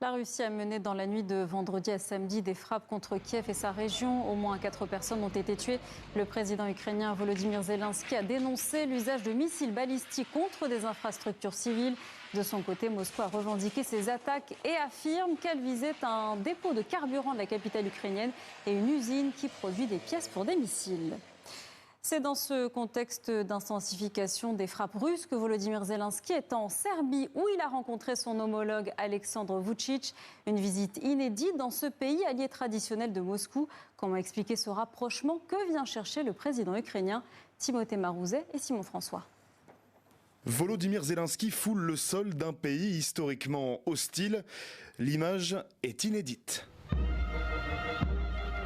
La Russie a mené dans la nuit de vendredi à samedi des frappes contre Kiev et sa région. Au moins 4 personnes ont été tuées. Le président ukrainien Volodymyr Zelensky a dénoncé l'usage de missiles balistiques contre des infrastructures civiles. De son côté, Moscou a revendiqué ces attaques et affirme qu'elles visaient un dépôt de carburant de la capitale ukrainienne et une usine qui produit des pièces pour des missiles. C'est dans ce contexte d'intensification des frappes russes que Volodymyr Zelensky est en Serbie où il a rencontré son homologue Alexandre Vučić. Une visite inédite dans ce pays allié traditionnel de Moscou. Comment expliquer ce rapprochement? Que vient chercher le président ukrainien? Timothée Marouzet et Simon François. Volodymyr Zelensky foule le sol d'un pays historiquement hostile. L'image est inédite.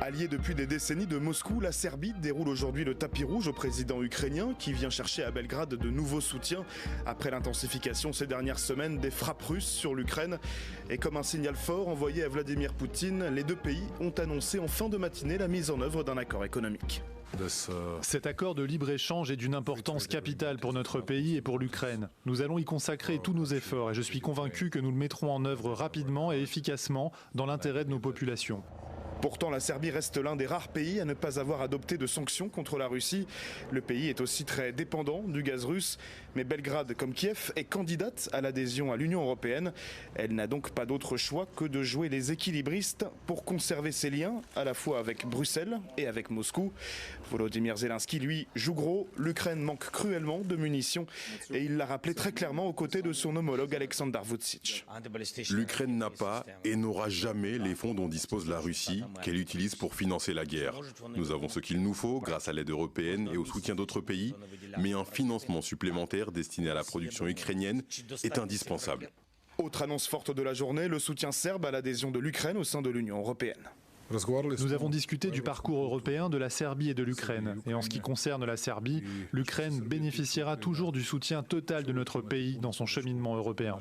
Alliée depuis des décennies de Moscou, la Serbie déroule aujourd'hui le tapis rouge au président ukrainien qui vient chercher à Belgrade de nouveaux soutiens après l'intensification ces dernières semaines des frappes russes sur l'Ukraine. Et comme un signal fort envoyé à Vladimir Poutine, les deux pays ont annoncé en fin de matinée la mise en œuvre d'un accord économique. Cet accord de libre-échange est d'une importance capitale pour notre pays et pour l'Ukraine. Nous allons y consacrer tous nos efforts et je suis convaincu que nous le mettrons en œuvre rapidement et efficacement dans l'intérêt de nos populations. Pourtant, la Serbie reste l'un des rares pays à ne pas avoir adopté de sanctions contre la Russie. Le pays est aussi très dépendant du gaz russe. Mais Belgrade, comme Kiev, est candidate à l'adhésion à l'Union européenne. Elle n'a donc pas d'autre choix que de jouer les équilibristes pour conserver ses liens, à la fois avec Bruxelles et avec Moscou. Volodymyr Zelensky, lui, joue gros. L'Ukraine manque cruellement de munitions. Et il l'a rappelé très clairement aux côtés de son homologue Alexandre Vučić. L'Ukraine n'a pas et n'aura jamais les fonds dont dispose la Russie, qu'elle utilise pour financer la guerre. Nous avons ce qu'il nous faut grâce à l'aide européenne et au soutien d'autres pays, mais un financement supplémentaire destiné à la production ukrainienne est indispensable. Autre annonce forte de la journée, le soutien serbe à l'adhésion de l'Ukraine au sein de l'Union européenne. Nous avons discuté du parcours européen de la Serbie et de l'Ukraine. Et en ce qui concerne la Serbie, l'Ukraine bénéficiera toujours du soutien total de notre pays dans son cheminement européen.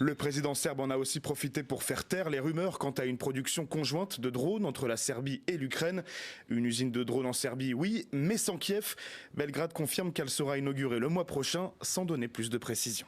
Le président serbe en a aussi profité pour faire taire les rumeurs quant à une production conjointe de drones entre la Serbie et l'Ukraine. Une usine de drones en Serbie, oui, mais sans Kiev. Belgrade confirme qu'elle sera inaugurée le mois prochain, sans donner plus de précisions.